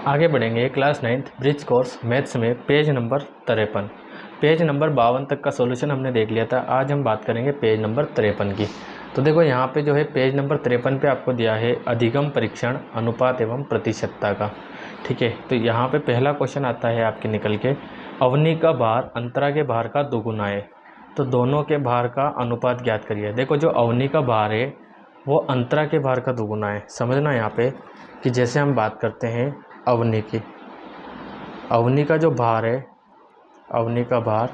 आगे बढ़ेंगे class 9th bridge course maths में पेज नंबर 53। पेज नंबर 52 तक का सॉल्यूशन हमने देख लिया था। आज हम बात करेंगे पेज नंबर 53 की। तो देखो यहाँ पे जो है पेज नंबर 53 पे आपको दिया है अधिगम परीक्षण अनुपात एवं प्रतिशतता का। ठीक है, तो यहाँ पे पहला क्वेश्चन आता है आपके निकल के, अवनी का भार अंतरा के भार का दोगुना है, तो दोनों के भार का अनुपात ज्ञात करिए। देखो जो अवनी का भार है वो अंतरा के भार का दोगुना है। समझना यहाँ पे कि जैसे हम बात करते हैं अवनी की, अवनी का जो भार है, अवनी का भार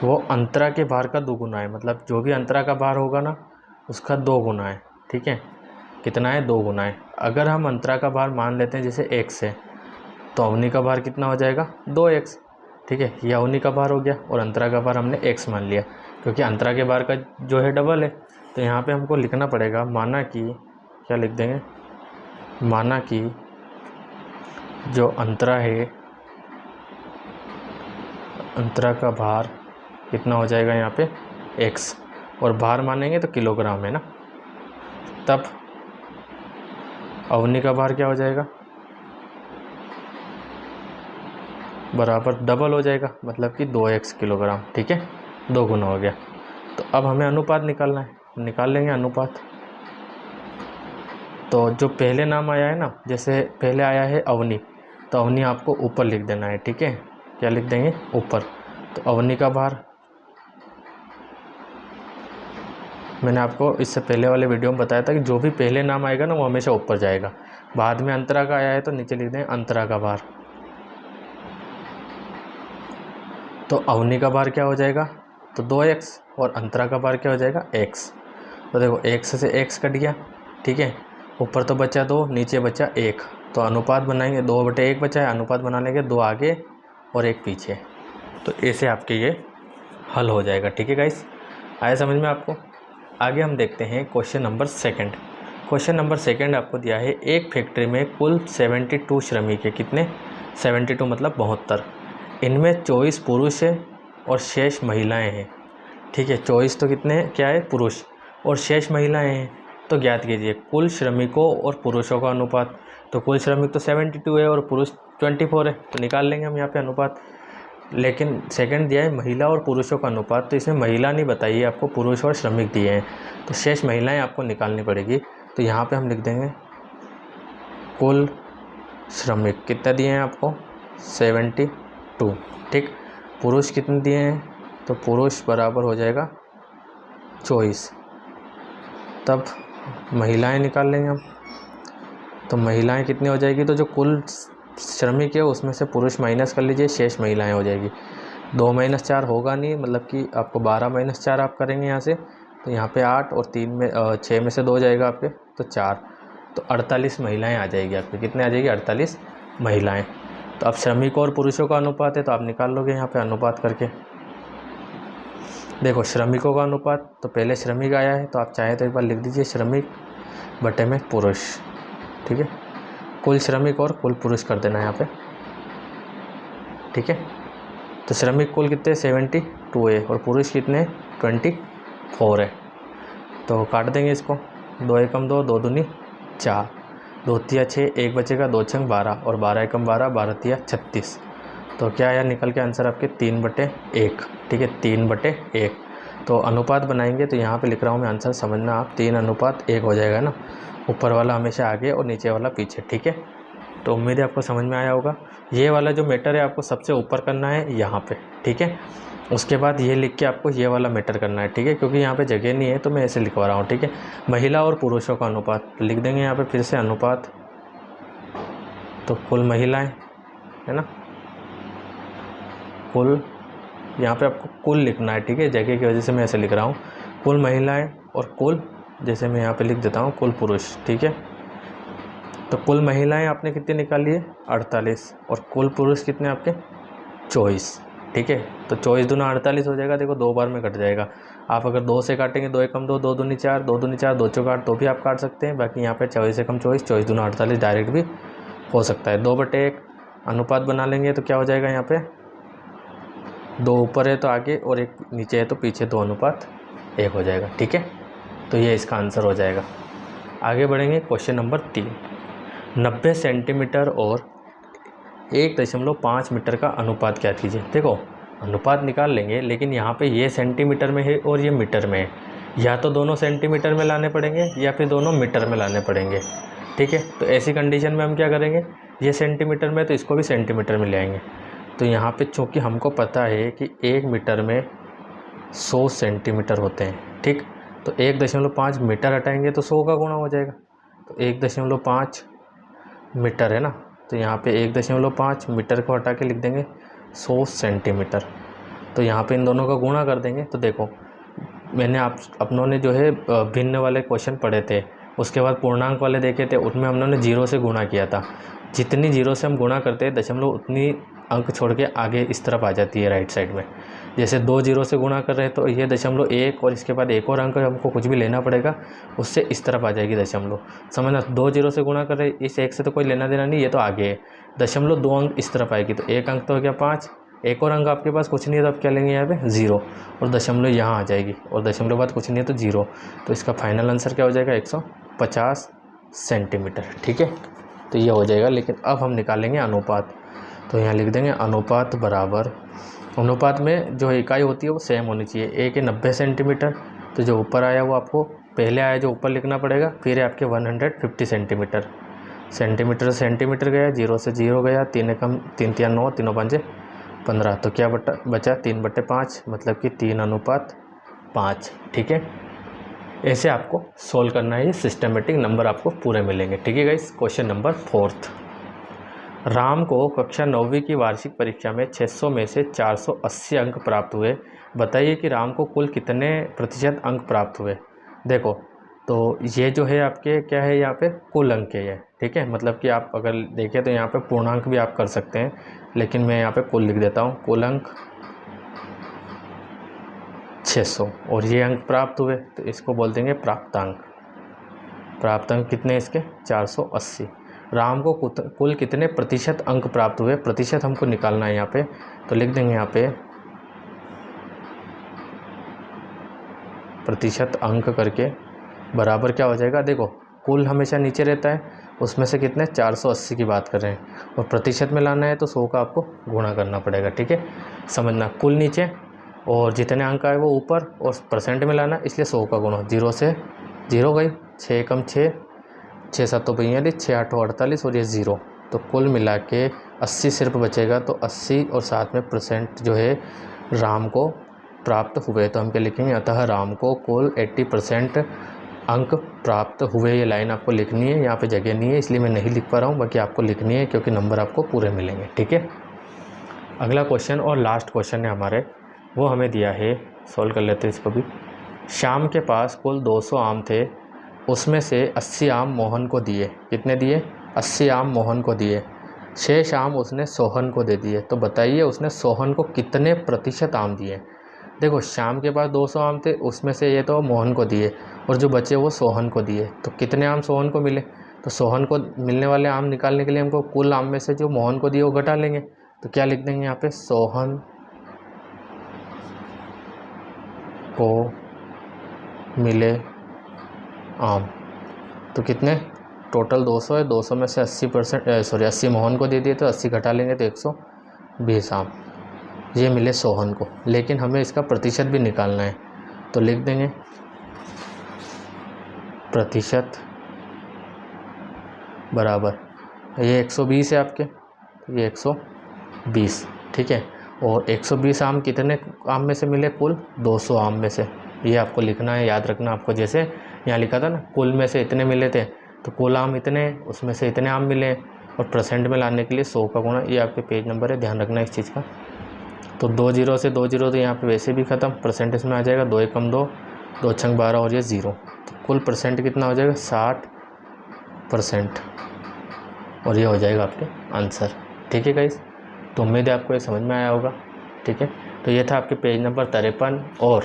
वो अंतरा के भार का दोगुना है। मतलब जो भी अंतरा का भार होगा ना उसका 2 गुना है। ठीक है, कितना है? 2 गुना है। अगर हम अंतरा का भार मान लेते हैं जैसे x है, तो अवनी का भार कितना हो जाएगा? 2x। ठीक है, ये अवनी का भार हो गया और अंतरा का भार हमने x मान लिया, क्योंकि अंतरा के भार का जो है डबल है। तो यहाँ पे हमको लिखना पड़ेगा, माना कि, क्या लिख देंगे, माना कि जो अंतरा है, अंतरा का भार कितना हो जाएगा यहाँ पे? x, और भार मानेंगे तो किलोग्राम है ना, तब अवनी का भार क्या हो जाएगा? बराबर डबल हो जाएगा, मतलब कि 2x किलोग्राम। ठीक है, 2 गुना हो गया। तो अब हमें अनुपात निकालना है, निकाल लेंगे अनुपात। तो जो पहले नाम आया है ना, जैसे पहले आया है अवनी, तो अवनी आपको ऊपर लिख देना है। ठीक है, क्या लिख देंगे? ऊपर। तो अवनी का भार, मैंने आपको इससे पहले वाले वीडियो में बताया था कि जो भी पहले नाम आएगा ना वो हमेशा ऊपर जाएगा। बाद में अंतरा का आया है तो नीचे लिख देंगे अंतरा का भार। तो अवनी का भार क्या हो जाएगा? तो 2x, और अंतरा का भार क्या हो जाएगा? x। तो देखो x से x कट गया। ठीक है, ऊपर तो बचा 2, नीचे बचा 1, तो अनुपात बनाएंगे 2/1 बचा है, अनुपात बना लेंगे 2 आगे और 1 पीछे। तो ऐसे आपके ये हल हो जाएगा। ठीक है गाइस, आया समझ में आपको? आगे हम देखते हैं क्वेश्चन नंबर 2। क्वेश्चन नंबर 2 आपको दिया है, एक फैक्ट्री में कुल 72 श्रमिक है। कितने? 72 मतलब 72। इनमें 24 पुरुष है और शेष महिलाएं हैं। ठीक है, 24 तो कितने हैं? क्या है? पुरुष, और शेष महिलाएं हैं। तो ज्ञात कीजिए कुल श्रमिकों और पुरुषों का अनुपात। तो कुल श्रमिक तो 72 है और पुरुष 24 है, तो निकाल लेंगे हम यहाँ पे अनुपात। लेकिन सेकंड दिया है महिला और पुरुषों का अनुपात, तो इसमें महिला नहीं बताइए आपको, पुरुष और श्रमिक दिए हैं, तो शेष महिलाएं आपको निकालनी पड़ेगी। तो यहाँ पे हम लिख देंगे कुल श्रमिक कितना दिए हैं आपको? 72। ठीक, पुरुष कितने दिए हैं? तो पुरुष बराबर हो जाएगा 24। तब महिलाएं निकाल लेंगे हम, तो महिलाएं कितनी हो जाएगी? तो जो कुल श्रमिक है उसमें से पुरुष माइनस कर लीजिए, शेष महिलाएं हो जाएगी। 2 - 4 होगा नहीं, मतलब कि आपको 12 - 4 आप करेंगे यहाँ से, तो यहाँ पे 8 और 6 में से 2 जाएगा आपके, तो 4, तो 48 महिलाएं आ जाएगी आपके। कितने आ जाएगी? 48 महिलाएं। तो अब श्रमिकों और पुरुषों का अनुपात है, तो आप निकाल लोगे यहाँ पे अनुपात करके। देखो श्रमिकों का अनुपात, तो पहले श्रमिक आया है, तो आप चाहें तो एक बार लिख दीजिए श्रमिक बटे में पुरुष। ठीक है, कुल श्रमिक और कुल पुरुष कर देना यहाँ पे। ठीक है, तो श्रमिक कुल कितने? 72 है, और पुरुष कितने? 24 है। तो काट देंगे इसको, 2 एकम 2, 2 दूनी 4, 2 तिया 6, 1 बचेगा, 2 छंग 12, और 12 एकम 12, 12 तिया 36। तो क्या आया निकल के आंसर आपके? 3/1। ठीक है, 3/1। तो अनुपात बनाएंगे, तो यहाँ पे लिख रहा हूँ मैं आंसर, समझना आप, 3:1 हो जाएगा ना, ऊपर वाला हमेशा आगे और नीचे वाला पीछे। ठीक है, तो उम्मीद है आपको समझ में आया होगा। ये वाला जो मैटर है आपको सबसे ऊपर करना है यहाँ पे। ठीक है, उसके बाद ये लिख के आपको ये वाला मैटर करना है। ठीक है, क्योंकि यहाँ पे जगह नहीं है तो मैं ऐसे लिखवा रहा हूँ। ठीक है, महिला और पुरुषों का अनुपात लिख देंगे यहाँ पे फिर से अनुपात। तो कुल महिलाएं है ना, कुल, यहाँ पे आपको कुल लिखना है। ठीक है, जगह की वजह से मैं ऐसे लिख रहा हूँ, कुल महिलाएं और कुल, जैसे मैं यहाँ पे लिख देता हूँ, कुल पुरुष। ठीक है, तो कुल महिलाएं आपने कितनी निकाली है? 48, और कुल पुरुष कितने आपके? 24। ठीक है, तो 24 दूना 48 हो जाएगा। देखो 2 बार में कट जाएगा। आप अगर 2 से काटेंगे, 2 एकम 2, 2 दूनी 4, 2 दूनी 4, 2 चौक 8, तो भी आप काट सकते हैं। बाकी यहाँ पे 24 एकम 24, 24 दूना 48 डायरेक्ट भी हो सकता है। 2/1 अनुपात बना लेंगे, तो क्या हो जाएगा यहाँ पे? 2 ऊपर है तो आगे, और 1 नीचे है तो पीछे, 2:1 हो जाएगा। ठीक है, तो ये इसका आंसर हो जाएगा। आगे बढ़ेंगे क्वेश्चन नंबर 3। 90 सेंटीमीटर और 1.5 मीटर का अनुपात क्या कीजिए। देखो अनुपात निकाल लेंगे, लेकिन यहाँ पे ये सेंटीमीटर में है और ये मीटर में है, या तो दोनों सेंटीमीटर में लाने पड़ेंगे या फिर दोनों मीटर में लाने पड़ेंगे। ठीक है, तो ऐसी कंडीशन में हम क्या करेंगे, ये सेंटीमीटर में तो इसको भी सेंटीमीटर में ले आएंगे। तो यहाँ पे चूँकि हमको पता है कि 1 मीटर में 100 सेंटीमीटर होते हैं, ठीक, तो 1.5 मीटर हटाएंगे तो 100 का गुणा हो जाएगा। तो 1.5 मीटर है ना, तो यहाँ पे 1.5 मीटर को हटा के लिख देंगे 100 सेंटीमीटर। तो यहाँ पे इन दोनों का गुणा कर देंगे। तो देखो मैंने अपनों ने जो है भिन्न वाले क्वेश्चन पढ़े थे, उसके बाद पूर्णांक वाले देखे थे, उनमें हम लोगों ने 0 से गुणा किया था। जितनी 0 से हम गुणा करते हैं दशमलव, उतनी अंक छोड़ के आगे इस तरफ आ जाती है राइट साइड में। जैसे 2 0 से गुणा कर रहे हैं तो ये 0.1 और इसके बाद एक और अंक हमको कुछ भी लेना पड़ेगा, उससे इस तरफ आ जाएगी दशमलव। समझना, 2 0 से गुणा कर रहे हैं, इस 1 से तो कोई लेना देना नहीं, ये तो आगे है। 0.2 अंक इस तरफ आएगी, तो एक अंक तो हो गया 5, एक और अंक आपके पास कुछ नहीं है तो आप क्या लेंगे यहाँ पे 0, और दशमलव यहाँ आ जाएगी, और दशमलव बाद कुछ नहीं है तो 0। तो इसका फाइनल आंसर क्या हो जाएगा 150 सेंटीमीटर। ठीक है, तो ये हो जाएगा। लेकिन अब हम निकालेंगे अनुपात। तो यहाँ लिख देंगे अनुपात बराबर, अनुपात में जो इकाई होती है वो सेम होनी चाहिए। एक है 90 सेंटीमीटर, तो जो ऊपर आया वो आपको पहले आया जो ऊपर लिखना पड़ेगा, फिर है आपके 150 सेंटीमीटर। सेंटीमीटर से सेंटीमीटर गया, 0 से 0 गया, 3 कम 3 3 9, 3 5 15, तो क्या बचा 3/5, मतलब कि 3:5। ठीक है, ऐसे आपको सोल्व करना है, ये सिस्टमेटिक नंबर आपको पूरे मिलेंगे। ठीक है गाइस, क्वेश्चन नंबर 4। राम को कक्षा 9वीं की वार्षिक परीक्षा में 600 में से 480 अंक प्राप्त हुए। बताइए कि राम को कुल कितने प्रतिशत अंक प्राप्त हुए। देखो तो ये जो है आपके क्या है, यहाँ पे कुल अंक है ये। ठीक है, मतलब कि आप अगर देखें तो यहाँ पे पूर्णांक भी आप कर सकते हैं, लेकिन मैं यहाँ पे कुल लिख देता हूँ। कुल अंक 600 और ये अंक प्राप्त हुए, तो इसको बोल देंगे प्राप्तांक। प्राप्तांक कितने इसके 480। राम को कुल कितने प्रतिशत अंक प्राप्त हुए, प्रतिशत हमको निकालना है यहाँ पे, तो लिख देंगे यहाँ पे प्रतिशत अंक करके बराबर क्या हो जाएगा। देखो कुल हमेशा नीचे रहता है, उसमें से कितने 480 की बात कर रहे हैं, और प्रतिशत में लाना है तो 100 का आपको गुणा करना पड़ेगा। ठीक है, समझना, कुल नीचे और जितने अंक आए वो ऊपर, और परसेंट में लाना, इसलिए 100 का गुणा। 0 से 0 गई, 6 कम 6, 6 7 42, 6 8 48, और ये 0, तो कुल मिला के 80 सिर्फ बचेगा। तो 80 और साथ में परसेंट जो है राम को प्राप्त हुए, तो हम क्या लिखेंगे, अतः राम को कुल 80% अंक प्राप्त हुए। ये लाइन आपको लिखनी है, यहाँ पे जगह नहीं है इसलिए मैं नहीं लिख पा रहा हूँ, बाकी आपको लिखनी है क्योंकि नंबर आपको पूरे मिलेंगे। ठीक है, अगला क्वेश्चन और लास्ट क्वेश्चन है हमारे, वो हमें दिया है, सॉल्व कर लेते हैं इसको भी। श्याम के पास कुल 200 आम थे, उसमें से 80 आम मोहन को दिए। कितने दिए, 80 आम मोहन को दिए। 6 आम उसने सोहन को दे दिए। तो बताइए उसने सोहन को कितने प्रतिशत आम दिए। देखो श्याम के पास 200 आम थे, उसमें से ये तो मोहन को दिए, और जो बचे वो सोहन को दिए। तो कितने आम सोहन को मिले, तो सोहन को मिलने वाले आम निकालने के लिए हमको कुल आम में से जो मोहन को दिए वो घटा लेंगे। तो क्या लिख देंगे यहाँ पे, सोहन को मिले आम। तो कितने, टोटल 200 है, 200 में से 80 मोहन को दे दिए, तो 80 घटा लेंगे तो 120 आम ये मिले सोहन को। लेकिन हमें इसका प्रतिशत भी निकालना है, तो लिख देंगे प्रतिशत बराबर, ये 120 है आपके, तो ये 120। ठीक है, और 120 आम कितने आम में से मिले, कुल 200 आम में से। ये आपको लिखना है, याद रखना आपको, जैसे यहाँ लिखा था ना, कुल में से इतने मिले थे, तो कुल आम इतने, उसमें से इतने आम मिले, और परसेंट में लाने के लिए 100 का गुणा। ये आपके पेज नंबर है, ध्यान रखना इस चीज़ का। तो 2 0 से 2 0 तो यहाँ पे वैसे भी ख़त्म, परसेंटेज में आ जाएगा, 2 1 2, 2 6 12, और ये 0। तो कुल परसेंट कितना हो जाएगा, 60%, और ये हो जाएगा आपके आंसर। ठीक है गाइस, तो उम्मीद है आपको ये समझ में आया होगा। ठीक है, तो ये था आपके पेज नंबर 53 और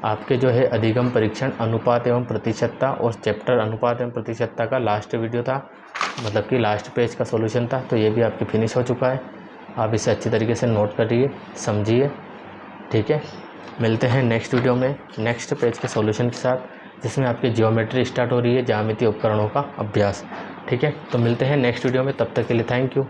आपके जो है अधिगम परीक्षण अनुपात एवं प्रतिशतता और चैप्टर अनुपात एवं प्रतिशतता का लास्ट वीडियो था, मतलब कि लास्ट पेज का सॉल्यूशन था। तो ये भी आपकी फिनिश हो चुका है, आप इसे अच्छी तरीके से नोट करिए, समझिए। ठीक है, मिलते हैं नेक्स्ट वीडियो में नेक्स्ट पेज के सॉल्यूशन के साथ, जिसमें आपकी ज्योमेट्री स्टार्ट हो रही है, ज्यामितीय उपकरणों का अभ्यास। ठीक है, तो मिलते हैं नेक्स्ट वीडियो में, तब तक के लिए थैंक यू।